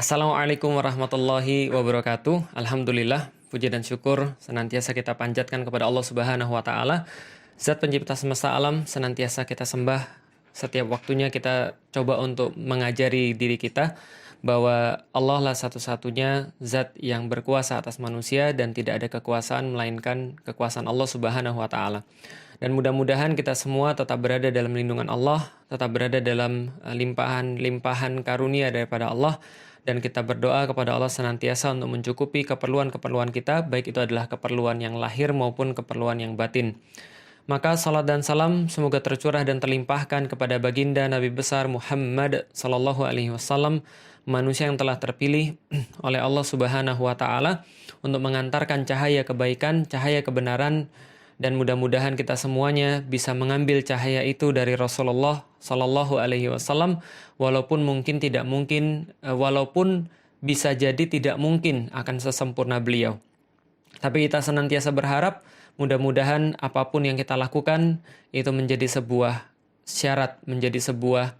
Assalamualaikum warahmatullahi wabarakatuh. Alhamdulillah, puji dan syukur senantiasa kita panjatkan kepada Allah Subhanahu wa taala. Zat pencipta semesta alam senantiasa kita sembah. Setiap waktunya kita coba untuk mengajari diri kita bahwa Allah lah satu-satunya zat yang berkuasa atas manusia dan tidak ada kekuasaan melainkan kekuasaan Allah Subhanahu wa taala. Dan mudah-mudahan kita semua tetap berada dalam lindungan Allah, tetap berada dalam limpahan-limpahan karunia daripada Allah, dan kita berdoa kepada Allah senantiasa untuk mencukupi keperluan-keperluan kita, baik itu adalah keperluan yang lahir maupun keperluan yang batin. Maka salat dan salam semoga tercurah dan terlimpahkan kepada baginda Nabi besar Muhammad sallallahu alaihi wasallam, manusia yang telah terpilih oleh Allah Subhanahu wa taala untuk mengantarkan cahaya kebaikan, cahaya kebenaran, dan mudah-mudahan kita semuanya bisa mengambil cahaya itu dari Rasulullah sallallahu alaihi wasallam, walaupun bisa jadi tidak mungkin akan sesempurna beliau. Tapi kita senantiasa berharap mudah-mudahan apapun yang kita lakukan itu menjadi sebuah syarat, menjadi sebuah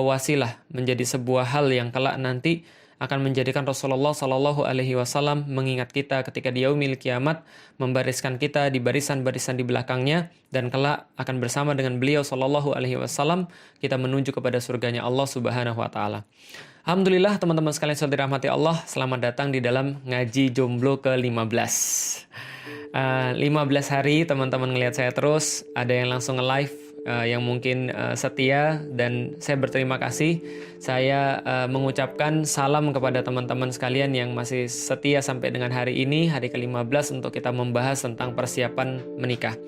wasilah, menjadi sebuah hal yang kelak nanti akan menjadikan Rasulullah Shallallahu Alaihi Wasallam mengingat kita ketika di yaumil kiamat, membariskan kita di barisan-barisan di belakangnya, dan kelak akan bersama dengan beliau Shallallahu Alaihi Wasallam kita menuju kepada surganya Allah Subhanahu Wa Taala. Alhamdulillah teman-teman sekalian yang dirahmati Allah, selamat datang di dalam ngaji jomblo ke-15. 15 hari teman-teman ngelihat saya terus, ada yang langsung nge-live, yang mungkin setia, dan saya berterima kasih. Saya mengucapkan salam kepada teman-teman sekalian yang masih setia sampai dengan hari ini, hari ke-15, untuk kita membahas tentang persiapan menikah.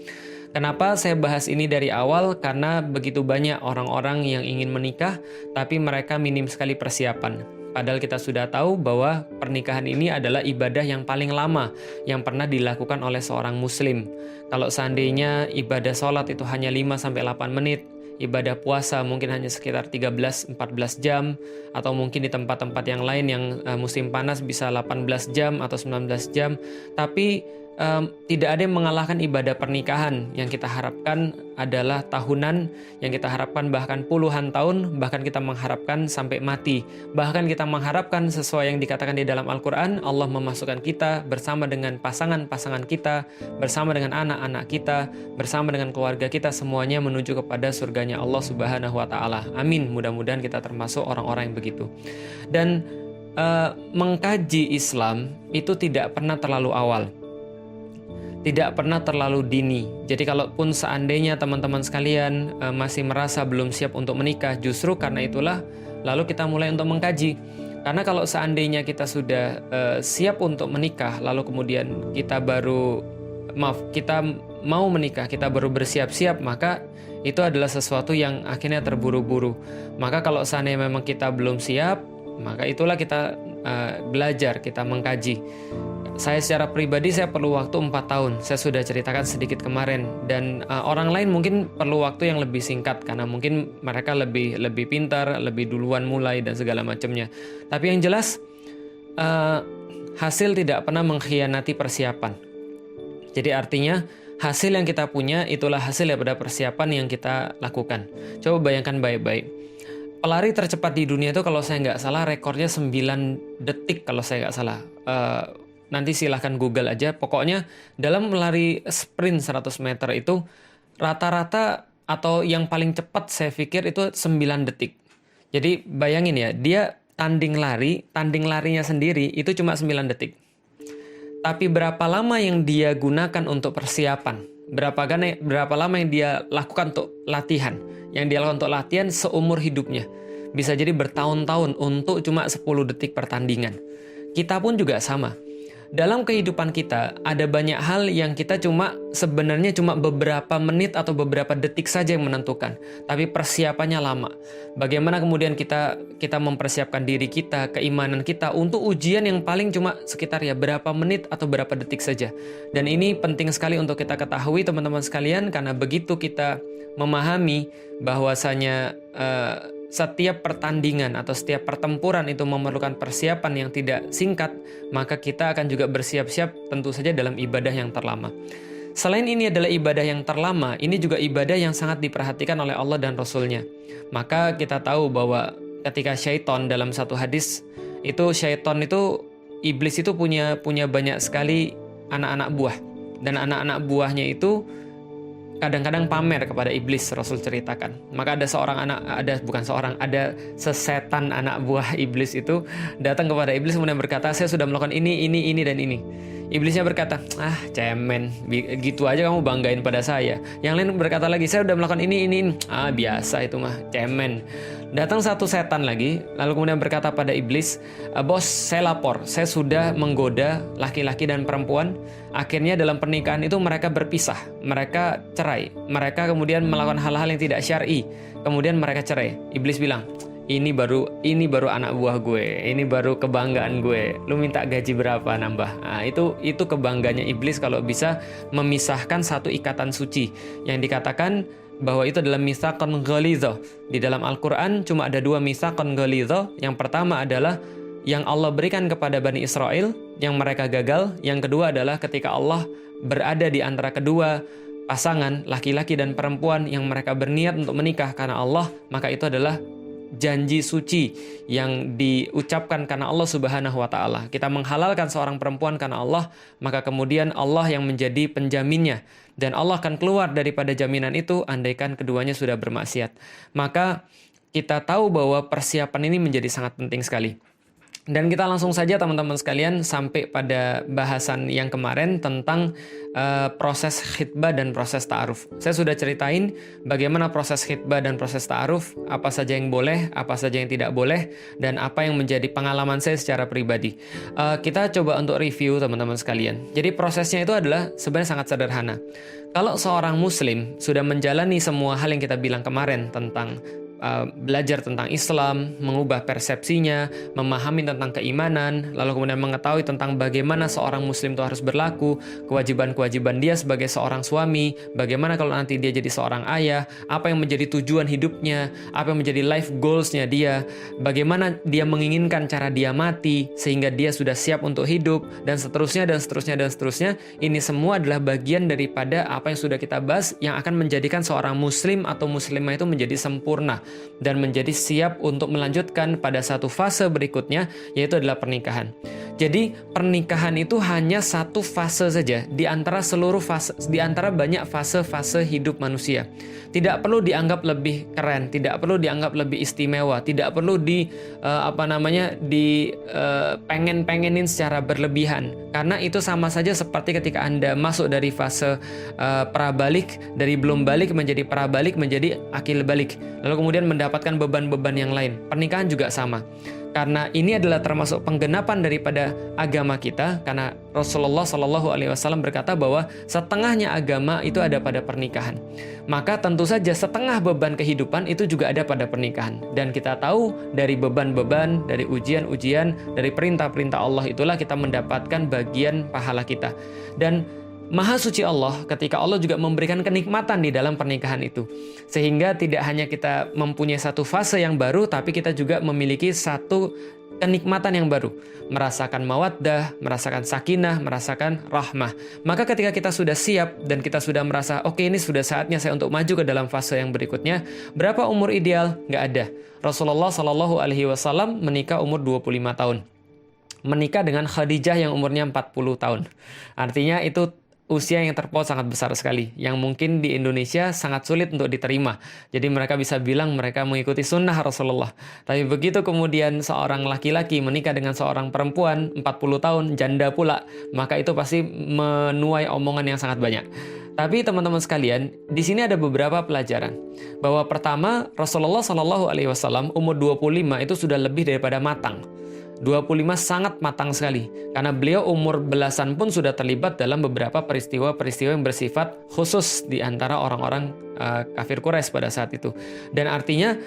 Kenapa saya bahas ini dari awal? Karena begitu banyak orang-orang yang ingin menikah, tapi mereka minim sekali persiapan. Padahal kita sudah tahu bahwa pernikahan ini adalah ibadah yang paling lama yang pernah dilakukan oleh seorang muslim. Kalau seandainya ibadah sholat itu hanya 5-8 menit, ibadah puasa mungkin hanya sekitar 13-14 jam, atau mungkin di tempat-tempat yang lain yang musim panas bisa 18 jam atau 19 jam, tapi tidak ada yang mengalahkan ibadah pernikahan. Yang kita harapkan adalah tahunan, yang kita harapkan bahkan puluhan tahun, bahkan kita mengharapkan sampai mati. Bahkan kita mengharapkan sesuai yang dikatakan di dalam Al-Quran, Allah memasukkan kita bersama dengan pasangan-pasangan kita, bersama dengan anak-anak kita, bersama dengan keluarga kita, semuanya menuju kepada surganya Allah Subhanahu wa Ta'ala. Amin, mudah-mudahan kita termasuk orang-orang yang begitu. Dan mengkaji Islam itu tidak pernah terlalu awal, tidak pernah terlalu dini. Jadi kalaupun seandainya teman-teman sekalian masih merasa belum siap untuk menikah, justru karena itulah lalu kita mulai untuk mengkaji. Karena kalau seandainya kita sudah siap untuk menikah, lalu kemudian kita mau menikah, kita baru bersiap-siap, maka itu adalah sesuatu yang akhirnya terburu-buru. Maka kalau seandainya memang kita belum siap, maka itulah kita belajar, kita mengkaji. Saya secara pribadi saya perlu waktu 4 tahun. Saya sudah ceritakan sedikit kemarin, dan orang lain mungkin perlu waktu yang lebih singkat karena mungkin mereka lebih pintar, lebih duluan mulai dan segala macamnya. Tapi yang jelas hasil tidak pernah mengkhianati persiapan. Jadi artinya hasil yang kita punya itulah hasil daripada persiapan yang kita lakukan. Coba bayangkan baik-baik. Pelari tercepat di dunia itu kalau saya nggak salah rekornya 9 detik kalau saya nggak salah. Nanti silahkan Google aja. Pokoknya dalam melari sprint 100 meter itu rata-rata atau yang paling cepat saya pikir itu 9 detik. Jadi bayangin ya, dia tanding larinya sendiri itu cuma 9 detik. Tapi berapa lama yang dia gunakan untuk persiapan? Berapa lama yang dia lakukan untuk latihan? Yang dia lakukan untuk latihan seumur hidupnya. Bisa jadi bertahun-tahun untuk cuma 10 detik pertandingan. Kita pun juga sama. Dalam kehidupan kita ada banyak hal yang kita sebenarnya cuma beberapa menit atau beberapa detik saja yang menentukan, tapi persiapannya lama. Bagaimana kemudian kita mempersiapkan diri kita, keimanan kita untuk ujian yang paling cuma sekitar ya berapa menit atau berapa detik saja. Dan ini penting sekali untuk kita ketahui teman-teman sekalian, karena begitu kita memahami bahwasanya setiap pertandingan atau setiap pertempuran itu memerlukan persiapan yang tidak singkat, maka kita akan juga bersiap-siap tentu saja dalam ibadah yang terlama. Selain ini adalah ibadah yang terlama, ini juga ibadah yang sangat diperhatikan oleh Allah dan Rasul-Nya. Maka kita tahu bahwa ketika syaiton dalam satu hadis itu syaiton itu iblis itu punya banyak sekali anak-anak buah, dan anak-anak buahnya itu kadang-kadang pamer kepada iblis. Rasul ceritakan, maka ada sesetan anak buah iblis itu datang kepada iblis kemudian berkata, saya sudah melakukan ini dan ini. Iblisnya berkata, cemen, gitu aja kamu banggain pada saya. Yang lain berkata lagi, saya udah melakukan ini. Biasa itu mah, cemen. Datang satu setan lagi, lalu kemudian berkata pada iblis, bos, saya lapor, saya sudah menggoda laki-laki dan perempuan. Akhirnya dalam pernikahan itu mereka berpisah, mereka cerai, mereka kemudian melakukan hal-hal yang tidak syar'i, kemudian mereka cerai. Iblis bilang, ini baru anak buah gue, ini baru kebanggaan gue. Lu minta gaji berapa nambah? Nah, itu kebanggaannya iblis kalau bisa memisahkan satu ikatan suci yang dikatakan bahwa itu adalah mitsaqan ghalidha. Di dalam Al-Qur'an cuma ada 2 mitsaqan ghalidha. Yang pertama adalah yang Allah berikan kepada Bani Israel yang mereka gagal. Yang kedua adalah ketika Allah berada di antara kedua pasangan laki-laki dan perempuan yang mereka berniat untuk menikah karena Allah, maka itu adalah janji suci yang diucapkan karena Allah Subhanahu wa taala. Kita menghalalkan seorang perempuan karena Allah, maka kemudian Allah yang menjadi penjaminnya, dan Allah akan keluar daripada jaminan itu andaikan keduanya sudah bermaksiat. Maka kita tahu bahwa persiapan ini menjadi sangat penting sekali. Dan kita langsung saja teman-teman sekalian sampai pada bahasan yang kemarin tentang proses khitbah dan proses ta'aruf. Saya sudah ceritain bagaimana proses khitbah dan proses ta'aruf, apa saja yang boleh, apa saja yang tidak boleh, dan apa yang menjadi pengalaman saya secara pribadi. Kita coba untuk review teman-teman sekalian. Jadi prosesnya itu adalah sebenarnya sangat sederhana. Kalau seorang muslim sudah menjalani semua hal yang kita bilang kemarin tentang belajar tentang Islam, mengubah persepsinya, memahami tentang keimanan, lalu kemudian mengetahui tentang bagaimana seorang muslim itu harus berlaku, kewajiban-kewajiban dia sebagai seorang suami, bagaimana kalau nanti dia jadi seorang ayah, apa yang menjadi tujuan hidupnya, apa yang menjadi life goals-nya dia, bagaimana dia menginginkan cara dia mati sehingga dia sudah siap untuk hidup, dan seterusnya. Ini semua adalah bagian daripada apa yang sudah kita bahas yang akan menjadikan seorang muslim atau muslimah itu menjadi sempurna dan menjadi siap untuk melanjutkan pada satu fase berikutnya, yaitu adalah pernikahan. Jadi pernikahan itu hanya satu fase saja di antara seluruh fase, di antara banyak fase-fase hidup manusia. Tidak perlu dianggap lebih keren, tidak perlu dianggap lebih istimewa, tidak perlu pengen-pengenin secara berlebihan. Karena itu sama saja seperti ketika Anda masuk dari fase prabalik, dari belum balik menjadi prabalik menjadi akil balik, lalu kemudian mendapatkan beban-beban yang lain. Pernikahan juga sama. Karena ini adalah termasuk penggenapan daripada agama kita, karena Rasulullah SAW berkata bahwa setengahnya agama itu ada pada pernikahan. Maka tentu saja setengah beban kehidupan itu juga ada pada pernikahan. Dan kita tahu dari beban-beban, dari ujian-ujian, dari perintah-perintah Allah itulah kita mendapatkan bagian pahala kita. Dan Maha suci Allah ketika Allah juga memberikan kenikmatan di dalam pernikahan itu. Sehingga tidak hanya kita mempunyai satu fase yang baru, tapi kita juga memiliki satu kenikmatan yang baru. Merasakan mawaddah, merasakan sakinah, merasakan rahmah. Maka ketika kita sudah siap dan kita sudah merasa, oke, ini sudah saatnya saya untuk maju ke dalam fase yang berikutnya. Berapa umur ideal? Nggak ada. Rasulullah SAW menikah umur 25 tahun. Menikah dengan Khadijah yang umurnya 40 tahun. Artinya itu usia yang terpaut sangat besar sekali, yang mungkin di Indonesia sangat sulit untuk diterima. Jadi mereka bisa bilang mereka mengikuti sunnah Rasulullah. Tapi begitu kemudian seorang laki-laki menikah dengan seorang perempuan 40 tahun, janda pula, maka itu pasti menuai omongan yang sangat banyak. Tapi teman-teman sekalian, di sini ada beberapa pelajaran. Bahwa pertama, Rasulullah SAW umur 25 itu sudah lebih daripada matang. 25 sangat matang sekali, karena beliau umur belasan pun sudah terlibat dalam beberapa peristiwa-peristiwa yang bersifat khusus di antara orang-orang kafir Quraisy pada saat itu. Dan artinya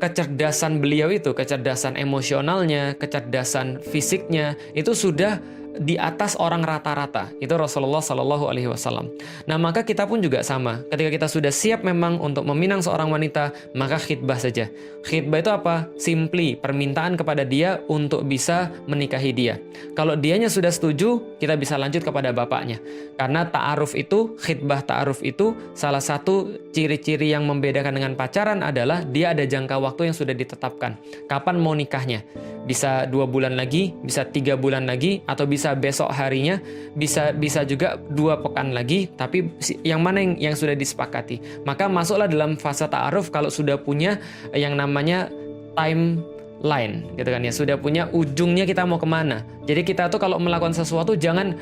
kecerdasan beliau itu, kecerdasan emosionalnya, kecerdasan fisiknya itu sudah di atas orang rata-rata. Itu Rasulullah Shallallahu Alaihi Wasallam. Nah, maka kita pun juga sama. Ketika kita sudah siap memang untuk meminang seorang wanita, maka khitbah saja. Khitbah itu apa? Simply permintaan kepada dia untuk bisa menikahi dia. Kalau dianya sudah setuju, kita bisa lanjut kepada bapaknya. Karena ta'aruf itu, khitbah ta'aruf itu, salah satu ciri-ciri yang membedakan dengan pacaran adalah dia ada jangka waktu yang sudah ditetapkan. Kapan mau nikahnya? Bisa 2 bulan lagi, bisa 3 bulan lagi, atau bisa besok harinya, bisa juga 2 pekan lagi, tapi yang mana yang sudah disepakati. Maka masuklah dalam fase ta'aruf kalau sudah punya yang namanya timeline, gitu kan ya, sudah punya ujungnya kita mau kemana. Jadi kita tuh kalau melakukan sesuatu jangan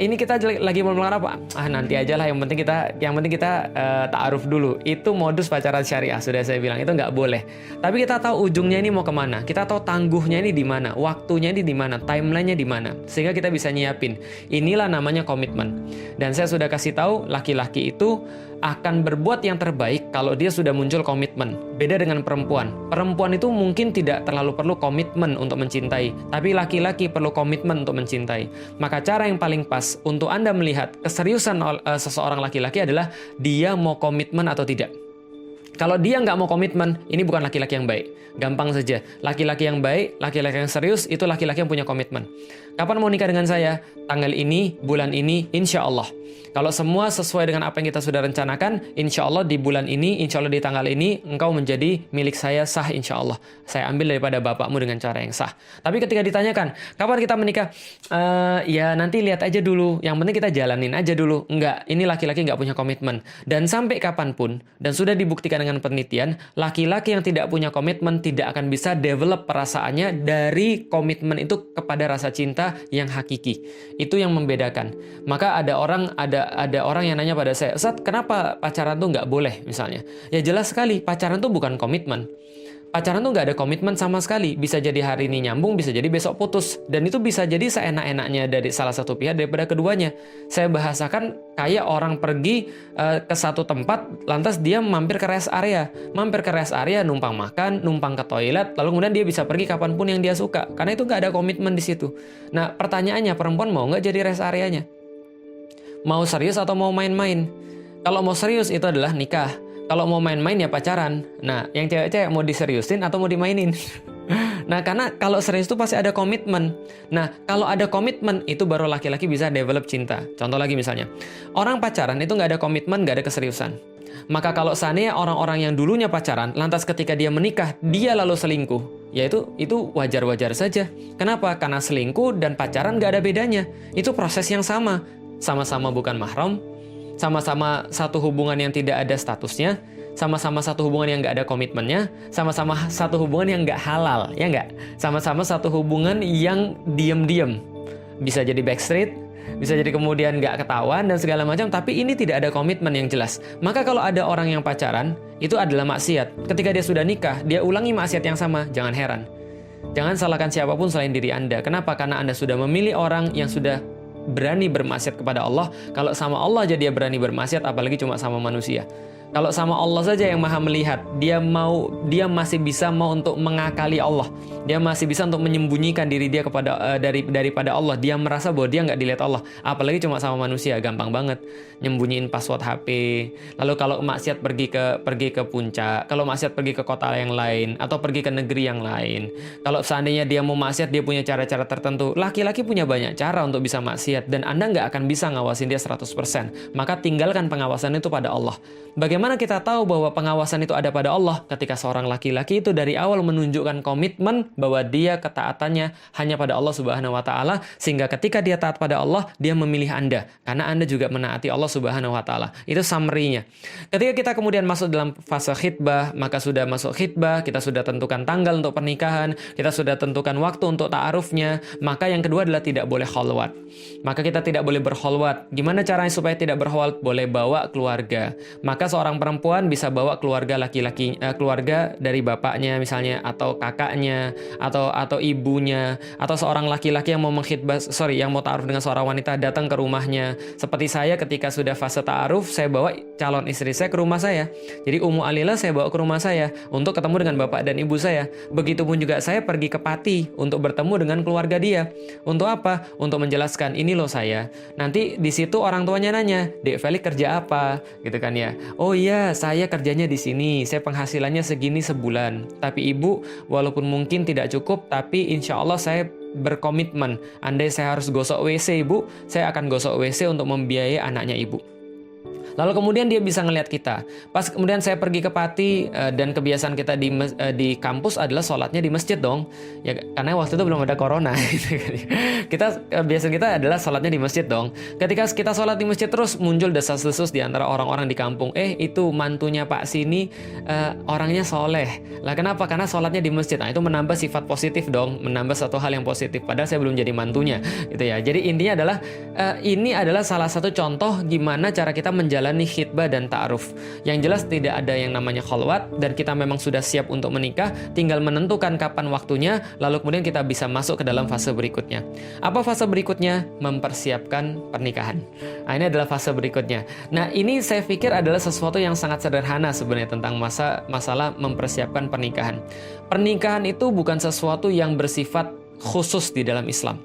ini kita lagi mau melakukan apa? Nanti aja lah, yang penting kita ta'aruf dulu. Itu modus pacaran syariah, sudah saya bilang itu nggak boleh. Tapi kita tahu ujungnya ini mau kemana, kita tahu tangguhnya ini di mana, waktunya ini di mana, timelinenya di mana, sehingga kita bisa nyiapin. Inilah namanya komitmen. Dan saya sudah kasih tahu laki-laki itu akan berbuat yang terbaik kalau dia sudah muncul komitmen. Beda dengan perempuan. Perempuan itu mungkin tidak terlalu perlu komitmen untuk mencintai, tapi laki-laki perlu komitmen untuk mencintai. Maka cara yang paling pas untuk Anda melihat keseriusan seseorang laki-laki adalah dia mau komitmen atau tidak. Kalau dia nggak mau komitmen, ini bukan laki-laki yang baik. Gampang saja. Laki-laki yang baik, laki-laki yang serius, itu laki-laki yang punya komitmen. Kapan mau nikah dengan saya? Tanggal ini, bulan ini, insya Allah. Kalau semua sesuai dengan apa yang kita sudah rencanakan, insya Allah di bulan ini, insya Allah di tanggal ini, engkau menjadi milik saya sah insya Allah. Saya ambil daripada bapakmu dengan cara yang sah. Tapi ketika ditanyakan, kapan kita menikah? Ya nanti lihat aja dulu. Yang penting kita jalanin aja dulu. Enggak, ini laki-laki nggak punya komitmen. Dan sampai kapanpun, dan sudah dibuktikan dengan penelitian, laki-laki yang tidak punya komitmen tidak akan bisa develop perasaannya dari komitmen itu kepada rasa cinta yang hakiki. Itu yang membedakan. Maka ada orang yang nanya pada saya, Ustaz, kenapa pacaran tuh nggak boleh misalnya? Ya jelas sekali, pacaran tuh bukan komitmen. Pacaran tuh nggak ada komitmen sama sekali. Bisa jadi hari ini nyambung, bisa jadi besok putus. Dan itu bisa jadi seenak-enaknya dari salah satu pihak daripada keduanya. Saya bahasakan kayak orang pergi ke satu tempat, lantas dia mampir ke rest area. Mampir ke rest area, numpang makan, numpang ke toilet, lalu kemudian dia bisa pergi kapanpun yang dia suka. Karena itu nggak ada komitmen di situ. Nah, pertanyaannya, perempuan mau nggak jadi rest areanya? Mau serius atau mau main-main? Kalau mau serius itu adalah nikah. Kalau mau main-main ya pacaran. Nah, yang cewek-cewek mau diseriusin atau mau dimainin? Nah, karena kalau serius itu pasti ada komitmen. Nah, kalau ada komitmen itu baru laki-laki bisa develop cinta. Contoh lagi misalnya, orang pacaran itu nggak ada komitmen, nggak ada keseriusan. Maka kalau seandainya orang-orang yang dulunya pacaran, lantas ketika dia menikah, dia lalu selingkuh, ya itu wajar-wajar saja. Kenapa? Karena selingkuh dan pacaran nggak ada bedanya. Itu proses yang sama. Sama-sama bukan mahram, sama-sama satu hubungan yang tidak ada statusnya, sama-sama satu hubungan yang nggak ada komitmennya, sama-sama satu hubungan yang nggak halal, ya nggak? Sama-sama satu hubungan yang diem-diem. Bisa jadi backstreet, bisa jadi kemudian nggak ketahuan dan segala macam, tapi ini tidak ada komitmen yang jelas. Maka kalau ada orang yang pacaran, itu adalah maksiat. Ketika dia sudah nikah, dia ulangi maksiat yang sama, jangan heran. Jangan salahkan siapapun selain diri Anda. Kenapa? Karena Anda sudah memilih orang yang sudah berani bermaksiat kepada Allah. Kalau sama Allah aja dia berani bermaksiat, apalagi cuma sama manusia. Kalau sama Allah saja yang maha melihat, dia masih bisa mau untuk mengakali Allah. Dia masih bisa untuk menyembunyikan diri dia kepada daripada Allah. Dia merasa bahwa dia nggak dilihat Allah. Apalagi cuma sama manusia, gampang banget nyembunyiin password HP. Lalu kalau maksiat pergi ke puncak, kalau maksiat pergi ke kota yang lain atau pergi ke negeri yang lain. Kalau seandainya dia mau maksiat, dia punya cara-cara tertentu. Laki-laki punya banyak cara untuk bisa maksiat dan Anda nggak akan bisa ngawasin dia 100%. Maka tinggalkan pengawasan itu pada Allah. Bagaimana kita tahu bahwa pengawasan itu ada pada Allah? Ketika seorang laki-laki itu dari awal menunjukkan komitmen bahwa dia ketaatannya hanya pada Allah Subhanahu wa taala, sehingga ketika dia taat pada Allah, dia memilih Anda karena Anda juga menaati Allah Subhanahu wa taala. Itu summary-nya. Ketika kita kemudian masuk dalam fase khitbah, maka sudah masuk khitbah, kita sudah tentukan tanggal untuk pernikahan, kita sudah tentukan waktu untuk ta'arufnya, maka yang kedua adalah tidak boleh khalwat. Maka kita tidak boleh berkhalwat. Gimana caranya supaya tidak berkhalwat? Boleh bawa keluarga. Maka seorang seorang perempuan bisa bawa keluarga laki-laki, keluarga dari bapaknya misalnya, atau kakaknya, atau ibunya, atau seorang laki-laki yang mau yang mau ta'aruf dengan seorang wanita datang ke rumahnya. Seperti saya ketika sudah fase ta'aruf, saya bawa calon istri saya ke rumah saya. Jadi Ummu Alila saya bawa ke rumah saya untuk ketemu dengan bapak dan ibu saya. Begitupun juga saya pergi ke Pati untuk bertemu dengan keluarga dia. Untuk apa? Untuk menjelaskan, ini loh saya. Nanti di situ orang tuanya nanya, Dek Felix kerja apa? Gitu kan ya. Oh iya, saya kerjanya di sini. Saya penghasilannya segini sebulan. Tapi ibu, walaupun mungkin tidak cukup, tapi insya Allah saya berkomitmen. Andai saya harus gosok WC ibu, saya akan gosok WC untuk membiayai anaknya ibu. Lalu kemudian dia bisa ngelihat kita. Pas kemudian saya pergi ke Pati, dan kebiasaan kita di kampus adalah sholatnya di masjid dong. Ya karena waktu itu belum ada corona. Kebiasaan kita adalah sholatnya di masjid dong. Ketika kita sholat di masjid terus muncul desas-desus di antara orang-orang di kampung. Itu mantunya Pak Sini, orangnya soleh. Lah kenapa? Karena sholatnya di masjid. Nah itu menambah sifat positif dong, menambah satu hal yang positif. Padahal saya belum jadi mantunya, gitu ya. Jadi intinya adalah ini adalah salah satu contoh gimana cara kita menjalani khitbah dan ta'aruf. Yang jelas tidak ada yang namanya khalwat, dan kita memang sudah siap untuk menikah, tinggal menentukan kapan waktunya, lalu kemudian kita bisa masuk ke dalam fase berikutnya. Apa fase berikutnya? Mempersiapkan pernikahan. Nah, ini adalah fase berikutnya. Nah, ini saya pikir adalah sesuatu yang sangat sederhana sebenarnya tentang masalah mempersiapkan pernikahan. Pernikahan itu bukan sesuatu yang bersifat khusus di dalam Islam.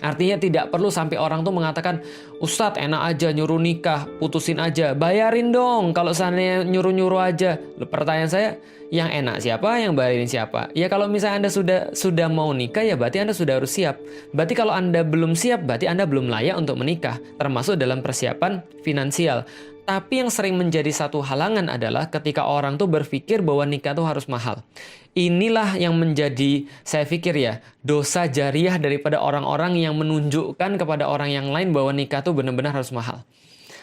Artinya tidak perlu sampai orang tuh mengatakan, Ustadz enak aja nyuruh nikah, putusin aja, bayarin dong kalau seandainya nyuruh-nyuruh aja. Pertanyaan saya, yang enak siapa, yang bayarin siapa? Ya kalau misalnya Anda sudah mau nikah, ya berarti Anda sudah harus siap. Berarti kalau Anda belum siap, berarti Anda belum layak untuk menikah, termasuk dalam persiapan finansial. Tapi yang sering menjadi satu halangan adalah ketika orang tuh berpikir bahwa nikah tuh harus mahal. Inilah yang menjadi, saya pikir ya, dosa jariah daripada orang-orang yang menunjukkan kepada orang yang lain bahwa nikah tuh benar-benar harus mahal.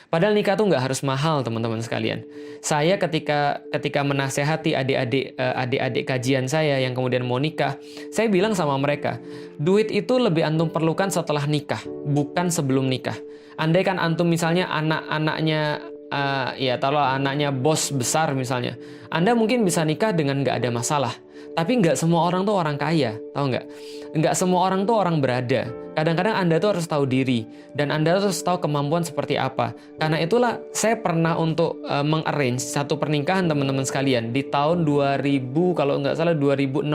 Padahal nikah tuh nggak harus mahal, teman-teman sekalian. Saya ketika menasehati adik-adik kajian saya yang kemudian mau nikah, saya bilang sama mereka, duit itu lebih antum perlukan setelah nikah, bukan sebelum nikah. Andai kan antum misalnya anaknya anaknya bos besar misalnya, Anda mungkin bisa nikah dengan nggak ada masalah. Tapi nggak semua orang tuh orang kaya, tahu nggak? Nggak semua orang tuh orang berada. Kadang-kadang Anda tuh harus tahu diri, dan Anda harus tahu kemampuan seperti apa. Karena itulah saya pernah untuk mengarrange satu pernikahan teman-teman sekalian di tahun 2000, kalau nggak salah 2016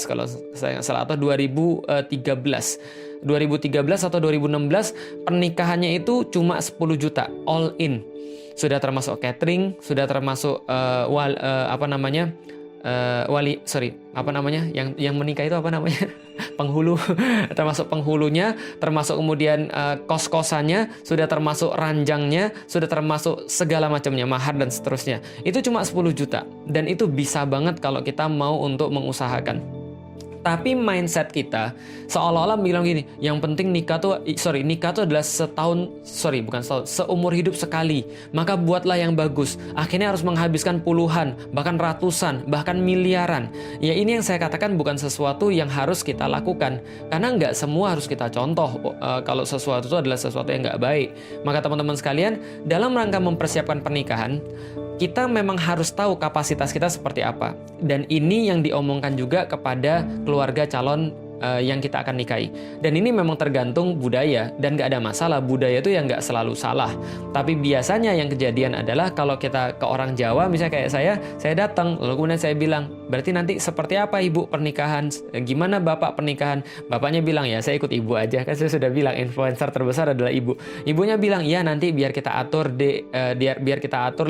kalau saya nggak salah, atau 2013 atau 2016, pernikahannya itu cuma 10 juta all in. Sudah termasuk catering, sudah termasuk yang menikah itu apa namanya? Penghulu, termasuk penghulunya, termasuk kemudian kos-kosannya, sudah termasuk ranjangnya, sudah termasuk segala macamnya, mahar dan seterusnya. Itu cuma 10 juta, dan itu bisa banget kalau kita mau untuk mengusahakan. Tapi mindset kita seolah-olah bilang gini, yang penting nikah tuh adalah seumur hidup sekali. Maka buatlah yang bagus. Akhirnya harus menghabiskan puluhan, bahkan ratusan, bahkan miliaran. Ya ini yang saya katakan bukan sesuatu yang harus kita lakukan. Karena nggak semua harus kita contoh kalau sesuatu itu adalah sesuatu yang nggak baik. Maka teman-teman sekalian, dalam rangka mempersiapkan pernikahan, kita memang harus tahu kapasitas kita seperti apa. Dan ini yang diomongkan juga kepada keluarga calon yang kita akan nikahi. Dan ini memang tergantung budaya, dan nggak ada masalah. Budaya itu yang nggak selalu salah. Tapi biasanya yang kejadian adalah kalau kita ke orang Jawa, misalnya kayak saya datang, lalu kemudian saya bilang, berarti nanti seperti apa ibu pernikahan? Gimana bapak pernikahan? Bapaknya bilang, ya saya ikut ibu aja. Kan saya sudah bilang, influencer terbesar adalah ibu. Ibunya bilang, ya nanti biar kita atur biar kita atur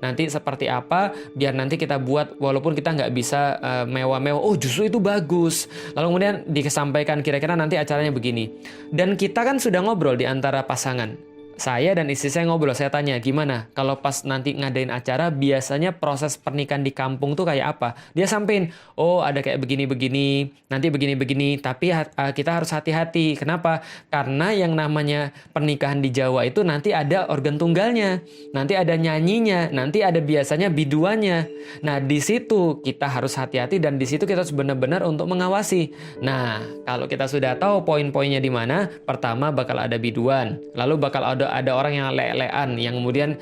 nanti seperti apa, biar nanti kita buat walaupun kita nggak bisa mewah-mewah. Oh justru itu bagus. Lalu kemudian disampaikan kira-kira nanti acaranya begini. Dan kita kan sudah ngobrol di antara pasangan. Saya dan istri saya ngobrol, saya tanya, gimana kalau pas nanti ngadain acara, biasanya proses pernikahan di kampung tuh kayak apa? Dia sampein, oh ada kayak begini-begini, nanti begini-begini, tapi kita harus hati-hati. Kenapa? Karena yang namanya pernikahan di Jawa itu nanti ada organ tunggalnya, nanti ada nyanyinya, nanti ada biasanya biduannya. Nah di situ kita harus hati-hati, dan di situ kita harus benar-benar untuk mengawasi. Nah kalau kita sudah tahu poin-poinnya di mana, pertama bakal ada biduan, lalu bakal ada orang yang lelean, yang kemudian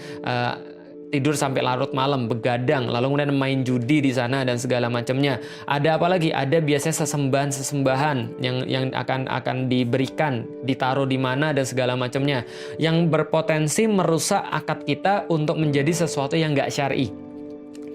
tidur sampai larut malam, begadang, lalu kemudian main judi di sana dan segala macamnya. Ada apa lagi? Ada biasanya sesembahan yang akan diberikan, ditaruh di mana dan segala macamnya, yang berpotensi merusak akad kita untuk menjadi sesuatu yang nggak syar'i.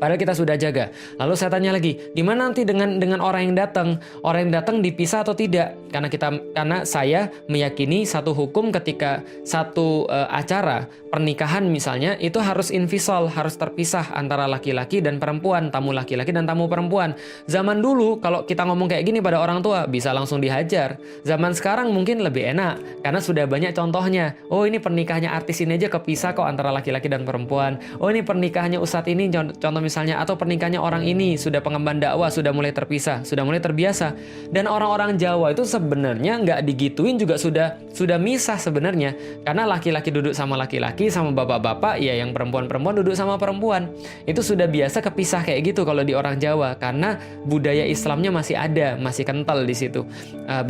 Padahal kita sudah jaga. Lalu saya tanya lagi, gimana nanti dengan orang yang datang? Orang yang datang dipisah atau tidak? Karena saya meyakini satu hukum ketika satu acara pernikahan misalnya itu harus infisal, harus terpisah antara laki-laki dan perempuan, tamu laki-laki dan tamu perempuan. Zaman dulu kalau kita ngomong kayak gini pada orang tua bisa langsung dihajar. Zaman sekarang mungkin lebih enak karena sudah banyak contohnya. Oh, ini pernikahannya artis ini aja kepisah kok antara laki-laki dan perempuan. Oh, ini pernikahannya ustadz ini contoh misalnya, atau pernikahannya orang ini sudah pengemban dakwah, sudah mulai terpisah, sudah mulai terbiasa. Dan orang-orang Jawa itu sebenarnya nggak digituin juga sudah misah sebenarnya, karena laki-laki duduk sama laki-laki, sama bapak-bapak, ya yang perempuan-perempuan duduk sama perempuan. Itu sudah biasa kepisah kayak gitu kalau di orang Jawa, karena budaya Islamnya masih ada, masih kental di situ.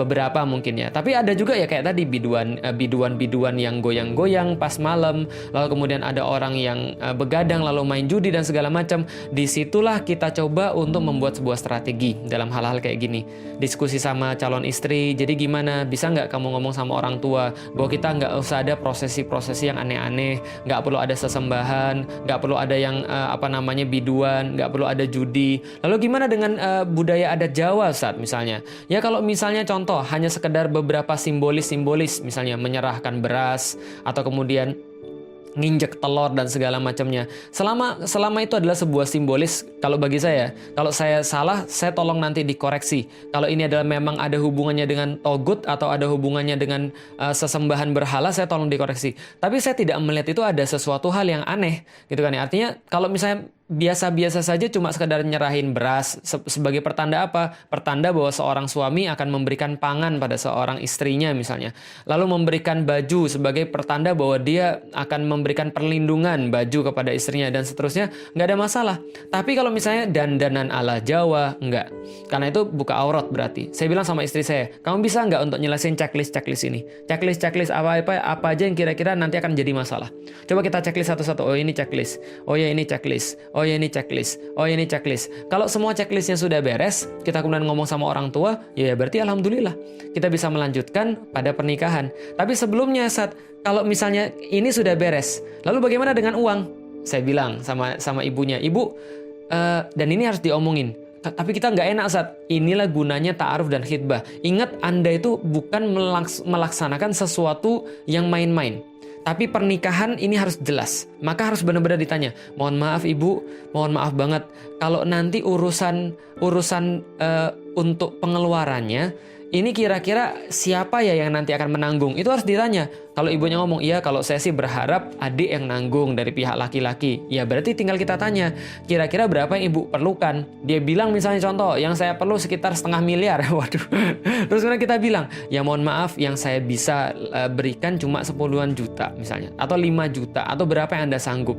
Beberapa mungkin ya, tapi ada juga ya kayak tadi biduan yang goyang-goyang pas malam, lalu kemudian ada orang yang begadang lalu main judi dan segala macam. Disitulah kita coba untuk membuat sebuah strategi dalam hal-hal kayak gini. Diskusi sama calon istri, jadi gimana, bisa nggak kamu ngomong sama orang tua bahwa kita nggak usah ada prosesi-prosesi yang aneh-aneh, nggak perlu ada sesembahan, nggak perlu ada yang biduan, nggak perlu ada judi. Lalu gimana dengan budaya adat Jawa saat misalnya? Ya kalau misalnya contoh hanya sekedar beberapa simbolis, misalnya menyerahkan beras atau kemudian nginjek telur dan segala macamnya. Selama itu adalah sebuah simbolis, kalau bagi saya, kalau saya salah, saya tolong nanti dikoreksi. Kalau ini adalah memang ada hubungannya dengan togut atau ada hubungannya dengan sesembahan berhala, saya tolong dikoreksi. Tapi saya tidak melihat itu ada sesuatu hal yang aneh, gitu kan ya. Artinya kalau misalnya biasa-biasa saja cuma sekedar nyerahin beras sebagai pertanda apa? Pertanda bahwa seorang suami akan memberikan pangan pada seorang istrinya misalnya. Lalu memberikan baju sebagai pertanda bahwa dia akan memberikan perlindungan baju kepada istrinya dan seterusnya, nggak ada masalah. Tapi kalau misalnya dandanan ala Jawa, enggak. Karena itu buka aurat berarti. Saya bilang sama istri saya, kamu bisa nggak untuk nyelesain checklist ini? Checklist apa aja yang kira-kira nanti akan jadi masalah. Coba kita checklist satu-satu. Oh ini checklist. Oh ya ini checklist. Oh ya ini checklist. Oh ya ini checklist. Kalau semua checklistnya sudah beres, kita kemudian ngomong sama orang tua, ya berarti alhamdulillah kita bisa melanjutkan pada pernikahan. Tapi sebelumnya kalau misalnya ini sudah beres, lalu bagaimana dengan uang? Saya bilang sama ibunya, ibu, dan ini harus diomongin. Tapi kita nggak enak inilah gunanya ta'aruf dan khitbah. Ingat, Anda itu bukan melaksanakan sesuatu yang main-main. Tapi pernikahan ini harus jelas. Maka harus benar-benar ditanya, mohon maaf ibu, mohon maaf banget, kalau nanti urusan untuk pengeluarannya, ini kira-kira siapa ya yang nanti akan menanggung? Itu harus ditanya. Kalau ibunya ngomong, iya kalau saya sih berharap adik yang nanggung dari pihak laki-laki. Ya berarti tinggal kita tanya, kira-kira berapa yang ibu perlukan? Dia bilang misalnya contoh, yang saya perlu sekitar 500 miliar. Waduh. Terus kemudian kita bilang, ya mohon maaf yang saya bisa berikan cuma 10-an juta misalnya. Atau 5 juta, atau berapa yang Anda sanggup.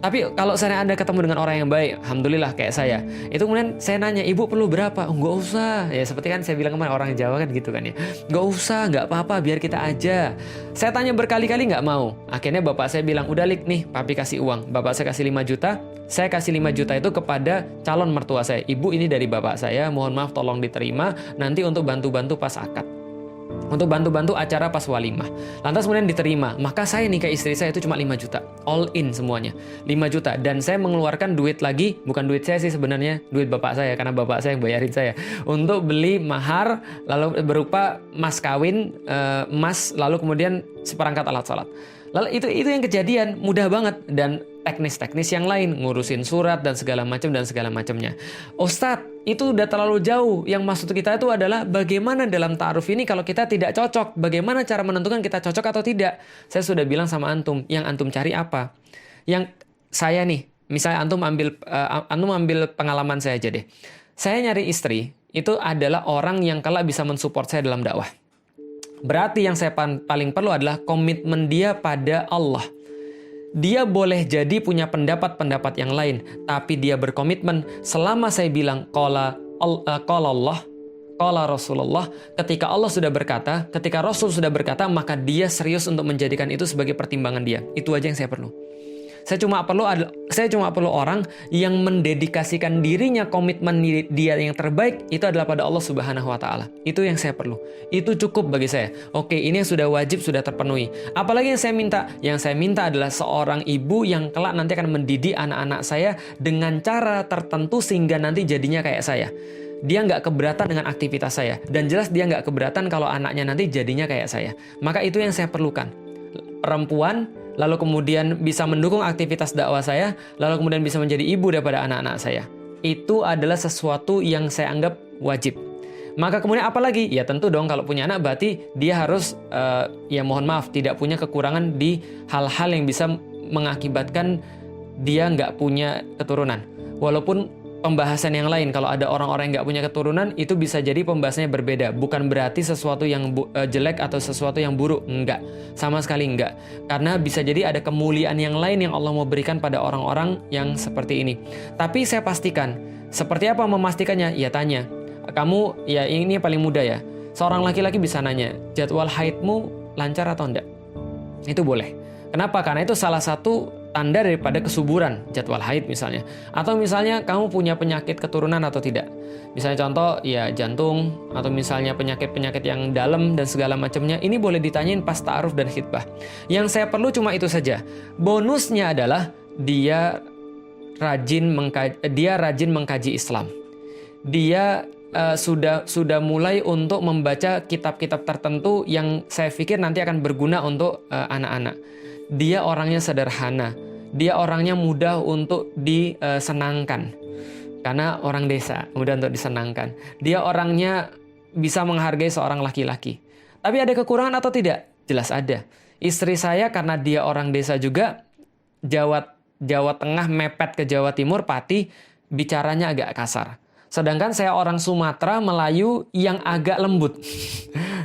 Tapi kalau saya Anda ketemu dengan orang yang baik, alhamdulillah kayak saya. Itu kemudian saya nanya, ibu perlu berapa? Oh, nggak usah. Ya seperti kan saya bilang kemarin, orang Jawa kan gitu kan ya. Nggak usah, nggak apa-apa, biar kita aja. Saya tanya berkali-kali nggak mau. Akhirnya bapak saya bilang, udah Lik nih, papi kasih uang. Bapak saya kasih 5 juta, saya kasih 5 juta itu kepada calon mertua saya. Ibu ini dari bapak saya, mohon maaf tolong diterima, nanti untuk bantu-bantu pas akad. Untuk bantu-bantu acara pas walimah. Lantas kemudian diterima. Maka saya nikah istri saya itu cuma 5 juta. All in semuanya. 5 juta. Dan saya mengeluarkan duit lagi. Bukan duit saya sih sebenarnya. Duit bapak saya. Karena bapak saya yang bayarin saya. Untuk beli mahar. Lalu berupa mas kawin. Emas. Lalu kemudian seperangkat alat sholat. Lalu itu yang kejadian. Mudah banget. Dan teknis-teknis yang lain. Ngurusin surat dan segala macamnya. Ustadz, itu udah terlalu jauh. Yang maksud kita itu adalah bagaimana dalam ta'aruf ini kalau kita tidak cocok. Bagaimana cara menentukan kita cocok atau tidak. Saya sudah bilang sama antum, yang antum cari apa? Yang saya nih, misalnya antum ambil pengalaman saya aja deh. Saya nyari istri, itu adalah orang yang kelak bisa mensupport saya dalam dakwah. Berarti yang saya paling perlu adalah komitmen dia pada Allah. Dia boleh jadi punya pendapat-pendapat yang lain, tapi dia berkomitmen selama saya bilang qala Allah, qala Rasulullah, ketika Allah sudah berkata, ketika Rasul sudah berkata, maka dia serius untuk menjadikan itu sebagai pertimbangan dia. Itu aja yang saya perlu. Saya cuma perlu orang yang mendedikasikan dirinya, komitmen dia yang terbaik itu adalah pada Allah Subhanahu wa taala. Itu yang saya perlu. Itu cukup bagi saya. Oke, ini yang sudah wajib, sudah terpenuhi. Apalagi yang saya minta? Yang saya minta adalah seorang ibu yang kelak nanti akan mendidik anak-anak saya dengan cara tertentu sehingga nanti jadinya kayak saya. Dia nggak keberatan dengan aktivitas saya. Dan jelas dia nggak keberatan kalau anaknya nanti jadinya kayak saya. Maka itu yang saya perlukan. Perempuan, lalu kemudian bisa mendukung aktivitas dakwah saya, lalu kemudian bisa menjadi ibu daripada anak-anak saya. Itu adalah sesuatu yang saya anggap wajib. Maka kemudian apa lagi? Ya tentu dong kalau punya anak berarti dia harus, ya mohon maaf, tidak punya kekurangan di hal-hal yang bisa mengakibatkan dia nggak punya keturunan. Walaupun pembahasan yang lain, kalau ada orang-orang yang nggak punya keturunan, itu bisa jadi pembahasannya berbeda. Bukan berarti sesuatu yang jelek atau sesuatu yang buruk. Enggak. Sama sekali enggak. Karena bisa jadi ada kemuliaan yang lain yang Allah mau berikan pada orang-orang yang seperti ini. Tapi saya pastikan, seperti apa memastikannya? Ya tanya. Kamu, ya ini yang paling mudah ya. Seorang laki-laki bisa nanya, jadwal haidmu lancar atau enggak? Itu boleh. Kenapa? Karena itu salah satu tanda daripada kesuburan, jadwal haid misalnya. Atau misalnya kamu punya penyakit keturunan atau tidak. Misalnya contoh ya jantung, atau misalnya penyakit-penyakit yang dalam dan segala macamnya. Ini boleh ditanyain pas ta'aruf dan khitbah. Yang saya perlu cuma itu saja. Bonusnya adalah dia rajin mengkaji Islam. Dia sudah mulai untuk membaca kitab-kitab tertentu yang saya pikir nanti akan berguna untuk anak-anak. Dia orangnya sederhana. Dia orangnya mudah untuk disenangkan. Karena orang desa, mudah untuk disenangkan. Dia orangnya bisa menghargai seorang laki-laki. Tapi ada kekurangan atau tidak? Jelas ada. Istri saya karena dia orang desa juga, Jawa Tengah mepet ke Jawa Timur, Pati, bicaranya agak kasar. Sedangkan saya orang Sumatera, Melayu yang agak lembut.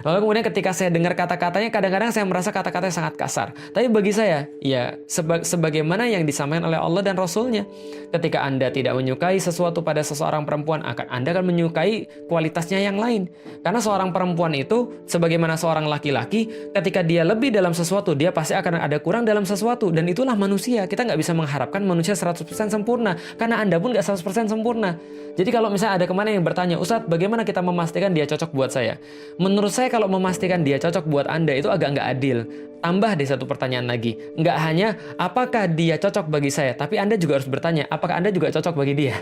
Lalu kemudian ketika saya dengar kata-katanya, kadang-kadang saya merasa kata-katanya sangat kasar. Tapi bagi saya, ya sebagaimana yang disampaikan oleh Allah dan Rasul-Nya. Ketika Anda tidak menyukai sesuatu pada seseorang perempuan, Anda akan menyukai kualitasnya yang lain. Karena seorang perempuan itu, sebagaimana seorang laki-laki, ketika dia lebih dalam sesuatu, dia pasti akan ada kurang dalam sesuatu. Dan itulah manusia. Kita nggak bisa mengharapkan manusia 100% sempurna. Karena Anda pun nggak 100% sempurna. Jadi kalau misalnya ada kemana yang bertanya, Ustadz, bagaimana kita memastikan dia cocok buat saya? Menurut saya kalau memastikan dia cocok buat Anda itu agak nggak adil. Tambah deh satu pertanyaan lagi. Nggak hanya apakah dia cocok bagi saya, tapi Anda juga harus bertanya, apakah Anda juga cocok bagi dia?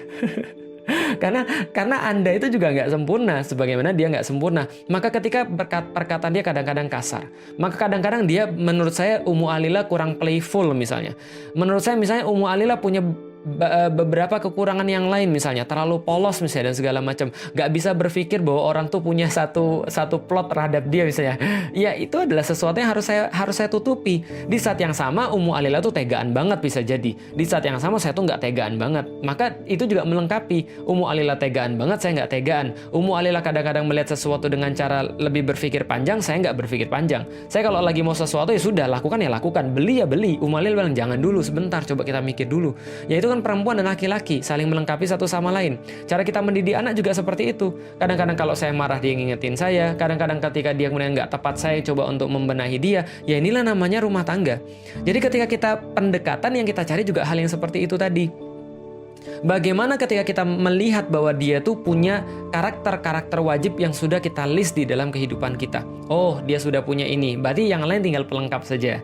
Karena Anda itu juga nggak sempurna, sebagaimana dia nggak sempurna. Maka ketika perkataan dia kadang-kadang kasar, maka kadang-kadang dia menurut saya Ummu Alila kurang playful misalnya. Menurut saya misalnya Ummu Alila punya beberapa kekurangan yang lain, misalnya terlalu polos misalnya dan segala macam, nggak bisa berpikir bahwa orang tuh punya satu plot terhadap dia misalnya. Ya itu adalah sesuatu yang harus saya tutupi. Di saat yang sama Ummu Alila tuh tegaan banget bisa jadi. Di saat yang sama saya tuh nggak tegaan banget. Maka itu juga melengkapi. Ummu Alila tegaan banget, saya nggak tegaan. Ummu Alila kadang-kadang melihat sesuatu dengan cara lebih berpikir panjang, saya nggak berpikir panjang. Saya kalau lagi mau sesuatu ya sudah, lakukan ya lakukan, beli ya beli. Ummu Alila bilang jangan dulu, sebentar, coba kita mikir dulu. Ya itu kan perempuan dan laki-laki saling melengkapi satu sama lain. Cara kita mendidik anak juga seperti itu. Kadang-kadang kalau saya marah dia ngingetin saya, kadang-kadang ketika dia kemudian nggak tepat saya coba untuk membenahi dia. Ya inilah namanya rumah tangga. Jadi ketika kita pendekatan yang kita cari juga hal yang seperti itu tadi. Bagaimana ketika kita melihat bahwa dia tuh punya karakter-karakter wajib yang sudah kita list di dalam kehidupan kita. Oh, dia sudah punya ini. Berarti yang lain tinggal pelengkap saja.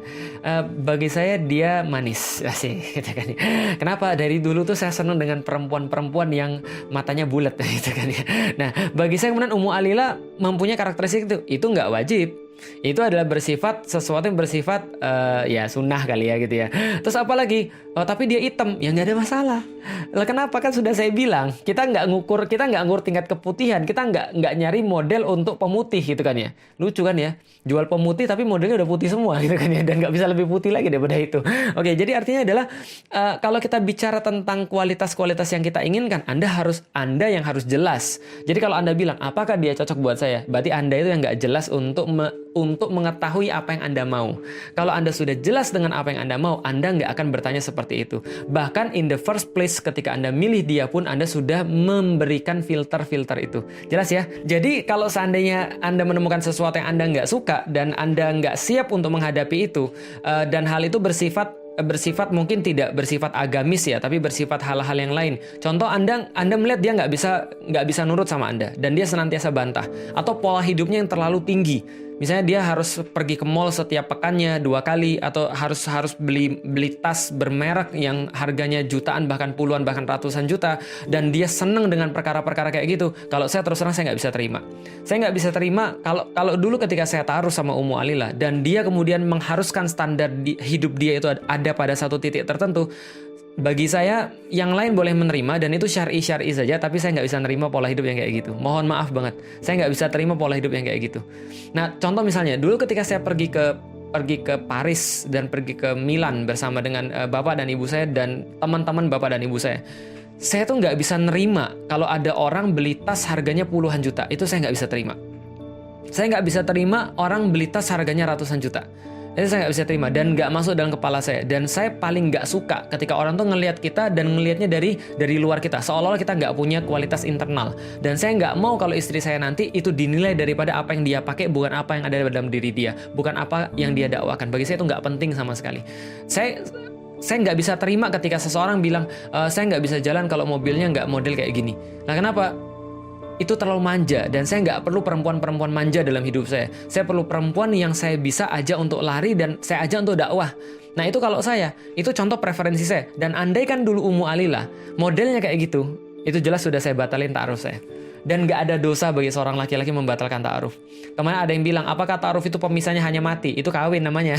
Bagi saya dia manis. Asik, gitu kan. Kenapa? Dari dulu tuh saya senang dengan perempuan-perempuan yang matanya bulat gitu kan. Nah, bagi saya kemudian Ummu Alila mempunyai karakteristik itu. Itu nggak wajib. Itu adalah sesuatu yang bersifat ya sunnah kali ya gitu ya. Terus apa lagi? Oh, tapi dia hitam, ya nggak ada masalah. Lah kenapa? Kan sudah saya bilang kita nggak ngukur tingkat keputihan, kita nggak nyari model untuk pemutih gitu kan ya. Lucu kan ya, jual pemutih tapi modelnya udah putih semua gitu kan ya, dan nggak bisa lebih putih lagi daripada itu. Oke, jadi artinya adalah kalau kita bicara tentang kualitas-kualitas yang kita inginkan, Anda yang harus jelas. Jadi kalau Anda bilang apakah dia cocok buat saya, berarti Anda itu yang nggak jelas untuk mengetahui apa yang Anda mau. Kalau Anda sudah jelas dengan apa yang Anda mau, Anda nggak akan bertanya seperti itu. Bahkan in the first place ketika Anda milih dia pun Anda sudah memberikan filter-filter itu. Jelas ya? Jadi kalau seandainya Anda menemukan sesuatu yang Anda nggak suka dan Anda nggak siap untuk menghadapi itu, dan hal itu bersifat bersifat mungkin tidak bersifat agamis ya, tapi bersifat hal-hal yang lain. Contoh, Anda melihat dia nggak bisa nurut sama Anda dan dia senantiasa bantah, atau pola hidupnya yang terlalu tinggi. Misalnya dia harus pergi ke mall setiap pekannya 2 kali, atau harus beli tas bermerek yang harganya jutaan, bahkan puluhan, bahkan ratusan juta, dan dia seneng dengan perkara-perkara kayak gitu. Kalau saya terus terang saya nggak bisa terima. Saya nggak bisa terima kalau dulu ketika saya taruh sama Ummu Alila dan dia kemudian mengharuskan standar hidup dia itu ada pada satu titik tertentu. Bagi saya, yang lain boleh menerima dan itu syar'i saja, tapi saya nggak bisa nerima pola hidup yang kayak gitu. Mohon maaf banget, saya nggak bisa terima pola hidup yang kayak gitu. Nah, contoh misalnya, dulu ketika saya pergi ke Paris dan pergi ke Milan bersama dengan bapak dan ibu saya dan teman-teman bapak dan ibu saya tuh nggak bisa nerima kalau ada orang beli tas harganya puluhan juta. Itu saya nggak bisa terima. Saya nggak bisa terima orang beli tas harganya ratusan juta. Itu saya nggak bisa terima dan nggak masuk dalam kepala saya. Dan saya paling nggak suka ketika orang tuh ngelihat kita dan ngelihatnya dari luar kita, seolah-olah kita nggak punya kualitas internal. Dan saya nggak mau kalau istri saya nanti itu dinilai daripada apa yang dia pakai, bukan apa yang ada dalam diri dia, bukan apa yang dia dakwakan. Bagi saya itu nggak penting sama sekali. Saya nggak bisa terima ketika seseorang bilang, saya nggak bisa jalan kalau mobilnya nggak model kayak gini. Nah, kenapa? Itu terlalu manja, dan saya nggak perlu perempuan-perempuan manja dalam hidup saya. Saya perlu perempuan yang saya bisa ajak untuk lari dan saya ajak untuk dakwah. Nah, itu kalau saya, itu contoh preferensi saya. Dan andai kan dulu Ummu Alila modelnya kayak gitu, itu jelas sudah saya batalin ta'aruf saya. Dan nggak ada dosa bagi seorang laki-laki membatalkan ta'aruf. Kemarin ada yang bilang, apakah ta'aruf itu pemisahnya hanya mati? Itu kawin namanya.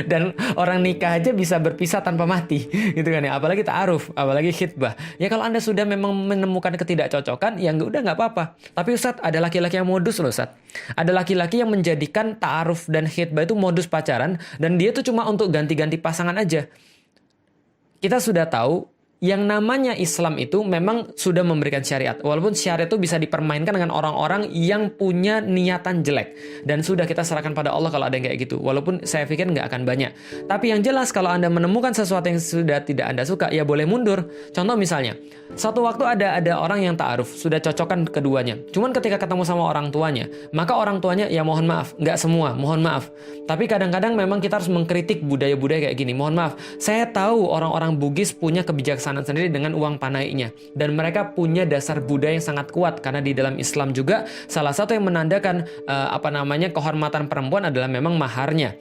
Dan orang nikah aja bisa berpisah tanpa mati, gitu kan ya, apalagi ta'aruf, apalagi khitbah. Ya kalau Anda sudah memang menemukan ketidakcocokan, ya udah nggak apa-apa. Tapi Ustadz, ada laki-laki yang modus loh Ustadz. Ada laki-laki yang menjadikan ta'aruf dan khitbah itu modus pacaran, dan dia tuh cuma untuk ganti-ganti pasangan aja. Kita sudah tahu yang namanya Islam itu memang sudah memberikan syariat. Walaupun syariat itu bisa dipermainkan dengan orang-orang yang punya niatan jelek. Dan sudah kita serahkan pada Allah kalau ada yang kayak gitu. Walaupun saya pikir nggak akan banyak. Tapi yang jelas kalau Anda menemukan sesuatu yang sudah tidak Anda suka, ya boleh mundur. Contoh misalnya, satu waktu ada orang yang ta'aruf, sudah cocokkan keduanya. Cuman ketika ketemu sama orang tuanya, maka orang tuanya, ya mohon maaf, nggak semua, mohon maaf. Tapi kadang-kadang memang kita harus mengkritik budaya-budaya kayak gini. Mohon maaf, saya tahu orang-orang Bugis punya kebijaksanaan sendiri dengan uang panainya, dan mereka punya dasar budaya yang sangat kuat, karena di dalam Islam juga salah satu yang menandakan kehormatan perempuan adalah memang maharnya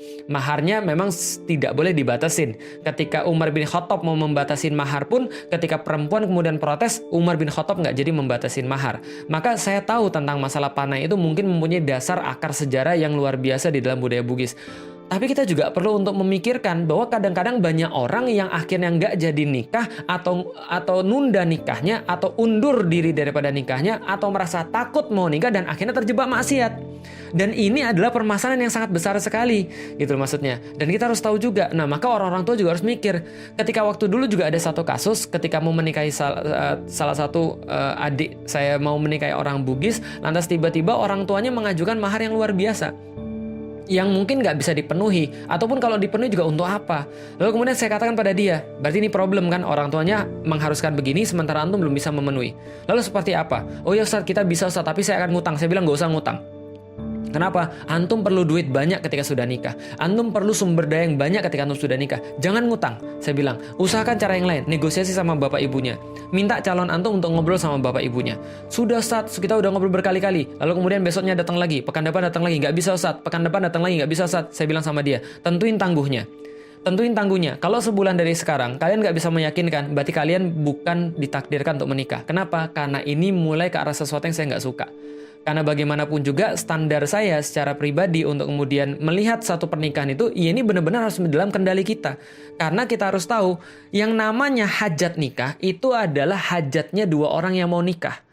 memang tidak boleh dibatasin. Ketika Umar bin Khattab mau membatasin mahar pun, ketika perempuan kemudian protes, Umar bin Khattab nggak jadi membatasin mahar. Maka saya tahu tentang masalah panai itu mungkin mempunyai dasar akar sejarah yang luar biasa di dalam budaya Bugis. Tapi kita juga perlu untuk memikirkan bahwa kadang-kadang banyak orang yang akhirnya nggak jadi nikah, atau nunda nikahnya, atau undur diri daripada nikahnya, atau merasa takut mau nikah dan akhirnya terjebak maksiat. Dan ini adalah permasalahan yang sangat besar sekali, gitu maksudnya. Dan kita harus tahu juga. Nah, maka orang-orang tua juga harus mikir. Ketika waktu dulu juga ada satu kasus, ketika mau menikahi salah satu adik saya mau menikahi orang Bugis, lantas tiba-tiba orang tuanya mengajukan mahar yang luar biasa, yang mungkin nggak bisa dipenuhi, ataupun kalau dipenuhi juga untuk apa. Lalu kemudian saya katakan pada dia, berarti ini problem kan, orang tuanya mengharuskan begini sementara antum belum bisa memenuhi. Lalu seperti apa? Oh ya Ustaz, kita bisa Ustaz, tapi saya akan ngutang. Saya bilang nggak usah ngutang. Kenapa? Antum perlu duit banyak ketika sudah nikah. Antum perlu sumber daya yang banyak ketika antum sudah nikah. Jangan ngutang. Saya bilang, usahakan cara yang lain. Negosiasi sama bapak ibunya. Minta calon antum untuk ngobrol sama bapak ibunya. Sudah Ustaz, kita udah ngobrol berkali-kali. Lalu kemudian besoknya datang lagi. Pekan depan datang lagi. Nggak bisa Ustaz. Pekan depan datang lagi. Nggak bisa Ustaz. Saya bilang sama dia, tentuin tangguhnya. Kalau sebulan dari sekarang kalian nggak bisa meyakinkan, berarti kalian bukan ditakdirkan untuk menikah. Kenapa? Karena ini mulai ke arah sesuatu yang saya nggak suka. Karena bagaimanapun juga standar saya secara pribadi untuk kemudian melihat satu pernikahan itu, ya ini benar-benar harus dalam kendali kita. Karena kita harus tahu, yang namanya hajat nikah itu adalah hajatnya dua orang yang mau nikah.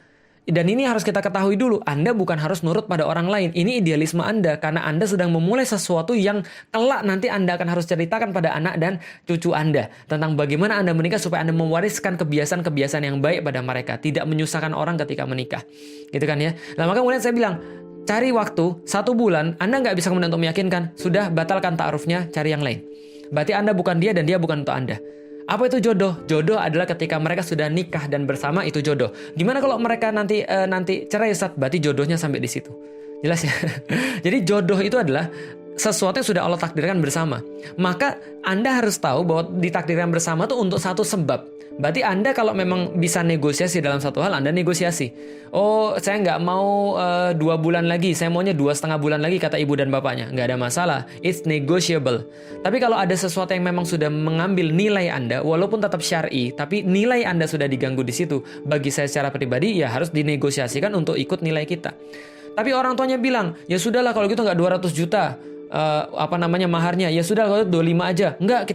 Dan ini harus kita ketahui dulu, Anda bukan harus nurut pada orang lain. Ini idealisme Anda, karena Anda sedang memulai sesuatu yang kelak nanti Anda akan harus ceritakan pada anak dan cucu Anda. Tentang bagaimana Anda menikah supaya Anda mewariskan kebiasaan-kebiasaan yang baik pada mereka. Tidak menyusahkan orang ketika menikah. Gitu kan ya. Nah maka kemudian saya bilang, cari waktu 1 bulan, Anda nggak bisa kemudian untuk meyakinkan, sudah batalkan ta'arufnya, cari yang lain. Berarti Anda bukan dia dan dia bukan untuk Anda. Apa itu jodoh? Jodoh adalah ketika mereka sudah nikah dan bersama, itu jodoh. Gimana kalau mereka nanti cerai Ustaz? Berarti jodohnya sampai di situ. Jelas ya? Jadi jodoh itu adalah sesuatu yang sudah Allah takdirkan bersama. Maka Anda harus tahu bahwa ditakdirkan bersama itu untuk satu sebab. Berarti Anda kalau memang bisa negosiasi dalam satu hal, Anda negosiasi. Oh, saya nggak mau 2 bulan lagi, saya maunya 2,5 bulan lagi, kata ibu dan bapaknya. Nggak ada masalah, it's negotiable. Tapi kalau ada sesuatu yang memang sudah mengambil nilai Anda, walaupun tetap syar'i, tapi nilai Anda sudah diganggu di situ, bagi saya secara pribadi, ya harus dinegosiasikan untuk ikut nilai kita. Tapi orang tuanya bilang, ya sudahlah kalau gitu nggak 200 juta. Maharnya, ya sudah kalau 25 aja. Enggak,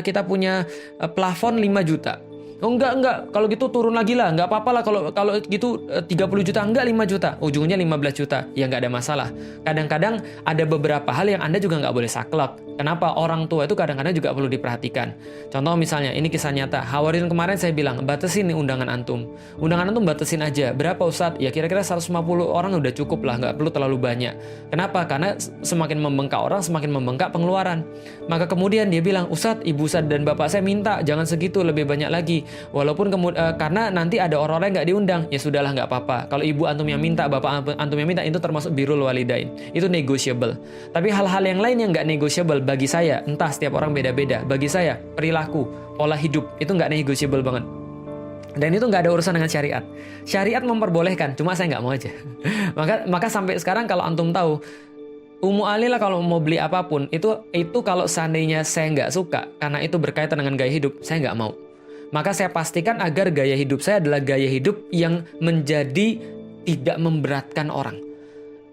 kita punya plafon 5 juta. Oh enggak, kalau gitu turun lagi lah, enggak apa-apa lah kalau gitu 30 juta, enggak 5 juta, ujungnya 15 juta, ya enggak ada masalah. Kadang-kadang ada beberapa hal yang Anda juga enggak boleh saklek. Kenapa? Orang tua itu kadang-kadang juga perlu diperhatikan. Contoh misalnya, ini kisah nyata, Hawarin kemarin saya bilang, batasin nih undangan antum. Undangan antum batasin aja, berapa Ustadz? Ya kira-kira 150 orang udah cukup lah, enggak perlu terlalu banyak. Kenapa? Karena semakin membengkak orang, semakin membengkak pengeluaran. Maka kemudian dia bilang, Ustadz, ibu Ustadz dan bapak saya minta, jangan segitu, lebih banyak lagi. Walaupun karena nanti ada orang-orang yang nggak diundang, ya sudahlah nggak apa-apa. Kalau ibu antum yang minta, bapak antum yang minta, itu termasuk birrul walidain. Itu negotiable. Tapi hal-hal yang lain yang nggak negotiable bagi saya, entah setiap orang beda-beda. Bagi saya, perilaku, pola hidup, itu nggak negotiable banget. Dan itu nggak ada urusan dengan syariat. Syariat memperbolehkan, cuma saya nggak mau aja. maka sampai sekarang kalau antum tahu, Ummu Ali lah kalau mau beli apapun, itu kalau seandainya saya nggak suka, karena itu berkaitan dengan gaya hidup, saya nggak mau. Maka saya pastikan agar gaya hidup saya adalah gaya hidup yang menjadi tidak memberatkan orang.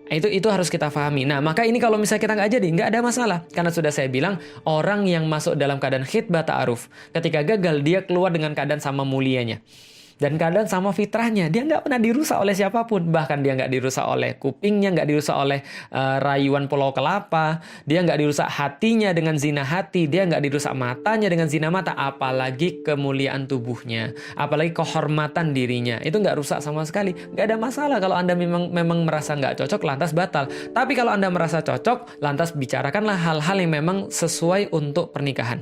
Itu harus kita pahami. Nah, maka ini kalau misalnya kita nggak jadi, nggak ada masalah. Karena sudah saya bilang, orang yang masuk dalam keadaan khitbah ta'aruf, ketika gagal, dia keluar dengan keadaan sama mulianya. Dan keadaan sama fitrahnya, dia nggak pernah dirusak oleh siapapun. Bahkan dia nggak dirusak oleh kupingnya, nggak dirusak oleh rayuan pulau kelapa. Dia nggak dirusak hatinya dengan zina hati. Dia nggak dirusak matanya dengan zina mata. Apalagi kemuliaan tubuhnya. Apalagi kehormatan dirinya. Itu nggak rusak sama sekali. Nggak ada masalah kalau Anda memang merasa nggak cocok, lantas batal. Tapi kalau Anda merasa cocok, lantas bicarakanlah hal-hal yang memang sesuai untuk pernikahan.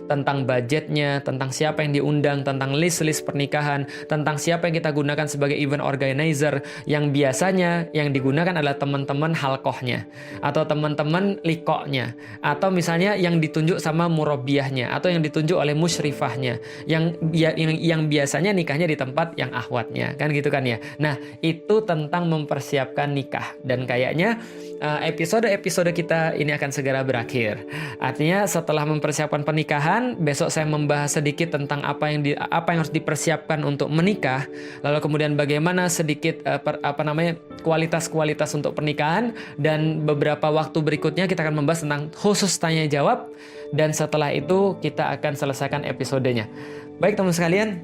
Tentang budgetnya, tentang siapa yang diundang, tentang list-list pernikahan, tentang siapa yang kita gunakan sebagai event organizer, yang biasanya yang digunakan adalah teman-teman halkohnya, atau teman-teman likoknya, atau misalnya yang ditunjuk sama murabbiyahnya, atau yang ditunjuk oleh musyrifahnya, yang biasanya nikahnya di tempat yang ahwatnya, kan gitu kan ya. Nah, itu tentang mempersiapkan nikah, dan kayaknya episode-episode kita ini akan segera berakhir. Artinya setelah mempersiapkan pernikahan, besok saya membahas sedikit tentang apa yang harus dipersiapkan untuk menikah, lalu kemudian bagaimana sedikit kualitas-kualitas untuk pernikahan, dan beberapa waktu berikutnya kita akan membahas tentang khusus tanya jawab, dan setelah itu kita akan selesaikan episodenya. Baik teman sekalian,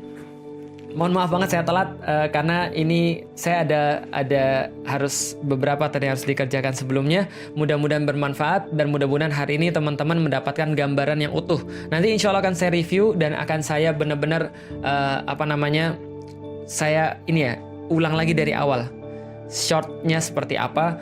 mohon maaf banget saya telat karena ini saya ada harus beberapa tadi harus dikerjakan sebelumnya. Mudah-mudahan bermanfaat, dan mudah-mudahan hari ini teman-teman mendapatkan gambaran yang utuh. Nanti insya Allah akan saya review, dan akan saya benar-benar saya ulang lagi dari awal. Shortnya seperti apa?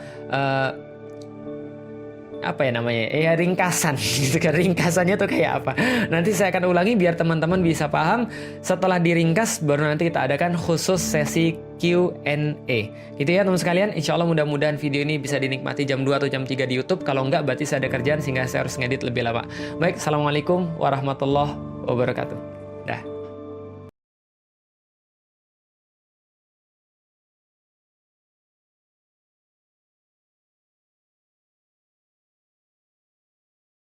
Ringkasan gitu kan, ringkasannya tuh kayak apa, nanti saya akan ulangi biar teman-teman bisa paham. Setelah diringkas baru nanti kita adakan khusus sesi Q&A gitu ya teman sekalian. Insya Allah mudah-mudahan video ini bisa dinikmati jam 2 atau jam 3 di YouTube. Kalau enggak berarti saya ada kerjaan sehingga saya harus ngedit lebih lama. Baik, assalamualaikum warahmatullahi wabarakatuh.